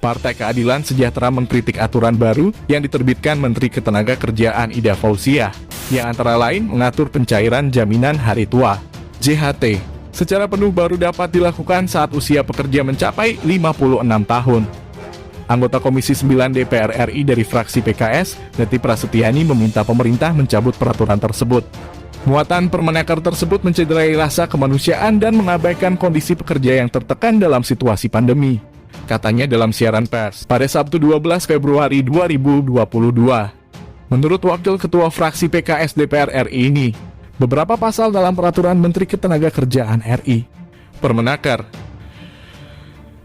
Partai Keadilan Sejahtera mengkritik aturan baru yang diterbitkan Menteri Ketenagakerjaan Ida Fauziah, yang antara lain mengatur pencairan jaminan hari tua (JHT) secara penuh baru dapat dilakukan saat usia pekerja mencapai 56 tahun. Anggota Komisi 9 DPR RI dari fraksi PKS, Neti Prasetyani, meminta pemerintah mencabut peraturan tersebut. Muatan Permenaker tersebut mencederai rasa kemanusiaan dan mengabaikan kondisi pekerja yang tertekan dalam situasi pandemi, katanya dalam siaran pers pada Sabtu 12 Februari 2022. Menurut Wakil Ketua Fraksi PKS DPR RI ini, beberapa pasal dalam Peraturan Menteri Ketenagakerjaan RI, Permenaker,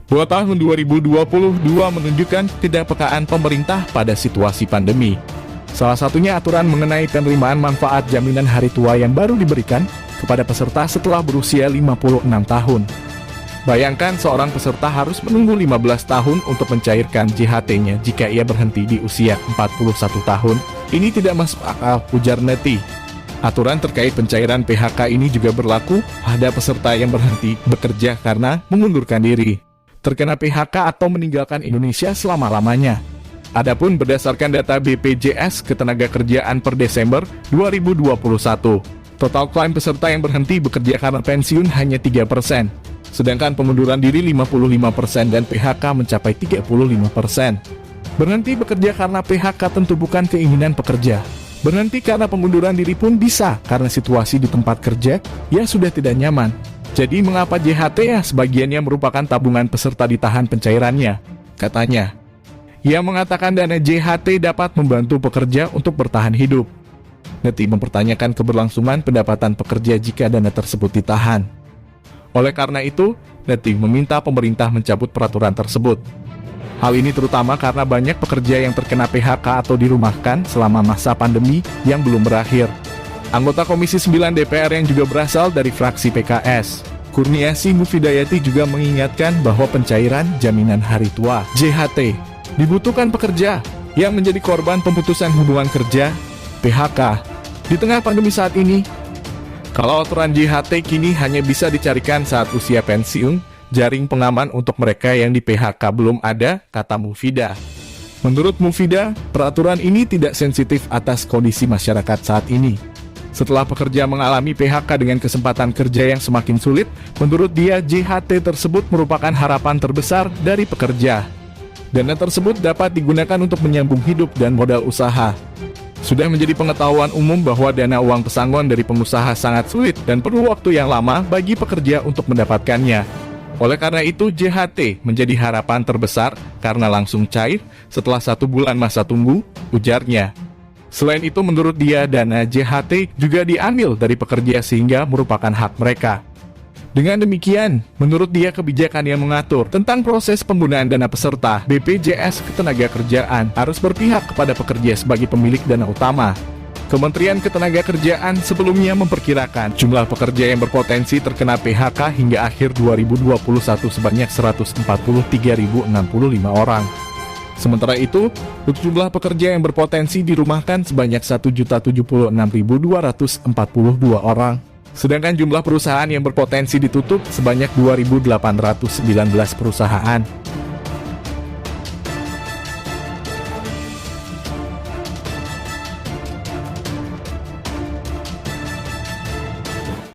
buat tahun 2022 menunjukkan ketidakpekaan pemerintah pada situasi pandemi. Salah satunya aturan mengenai penerimaan manfaat jaminan hari tua yang baru diberikan kepada peserta setelah berusia 56 tahun. Bayangkan seorang peserta harus menunggu 15 tahun untuk mencairkan JHT-nya jika ia berhenti di usia 41 tahun. Ini tidak masuk akal, ujar Neti. Aturan terkait pencairan PHK ini juga berlaku pada peserta yang berhenti bekerja karena mengundurkan diri, terkena PHK atau meninggalkan Indonesia selama-lamanya. Adapun berdasarkan data BPJS Ketenagakerjaan per Desember 2021, total klaim peserta yang berhenti bekerja karena pensiun hanya 3%, sedangkan pengunduran diri 55% dan PHK mencapai 35%. Berhenti bekerja karena PHK tentu bukan keinginan pekerja. Berhenti karena pengunduran diri pun bisa karena situasi di tempat kerja ya sudah tidak nyaman. Jadi mengapa JHT ya sebagiannya merupakan tabungan peserta ditahan pencairannya, katanya. Ia mengatakan dana JHT dapat membantu pekerja untuk bertahan hidup. Neti mempertanyakan keberlangsungan pendapatan pekerja jika dana tersebut ditahan. Oleh karena itu, Neti meminta pemerintah mencabut peraturan tersebut. Hal ini terutama karena banyak pekerja yang terkena PHK atau dirumahkan selama masa pandemi yang belum berakhir. Anggota Komisi 9 DPR yang juga berasal dari fraksi PKS, Kurniasi Mufidayati, juga mengingatkan bahwa pencairan jaminan hari tua (JHT) dibutuhkan pekerja yang menjadi korban pemutusan hubungan kerja (PHK) di tengah pandemi saat ini. Kalau aturan JHT kini hanya bisa dicarikan saat usia pensiun, jaring pengaman untuk mereka yang di PHK belum ada, kata Mufida. Menurut Mufida, peraturan ini tidak sensitif atas kondisi masyarakat saat ini. Setelah pekerja mengalami PHK dengan kesempatan kerja yang semakin sulit, menurut dia JHT tersebut merupakan harapan terbesar dari pekerja. Dana tersebut dapat digunakan untuk menyambung hidup dan modal usaha. Sudah menjadi pengetahuan umum bahwa dana uang pesangon dari pengusaha sangat sulit dan perlu waktu yang lama bagi pekerja untuk mendapatkannya. Oleh karena itu, JHT menjadi harapan terbesar karena langsung cair setelah 1 bulan masa tunggu, ujarnya. Selain itu, menurut dia, dana JHT juga diambil dari pekerja sehingga merupakan hak mereka. Dengan demikian, menurut dia kebijakan yang mengatur tentang proses penggunaan dana peserta BPJS Ketenagakerjaan harus berpihak kepada pekerja sebagai pemilik dana utama. Kementerian Ketenagakerjaan sebelumnya memperkirakan jumlah pekerja yang berpotensi terkena PHK hingga akhir 2021 sebanyak 143.065 orang. Sementara itu, jumlah pekerja yang berpotensi dirumahkan sebanyak 1.076.242 orang. Sedangkan jumlah perusahaan yang berpotensi ditutup sebanyak 2.819 perusahaan.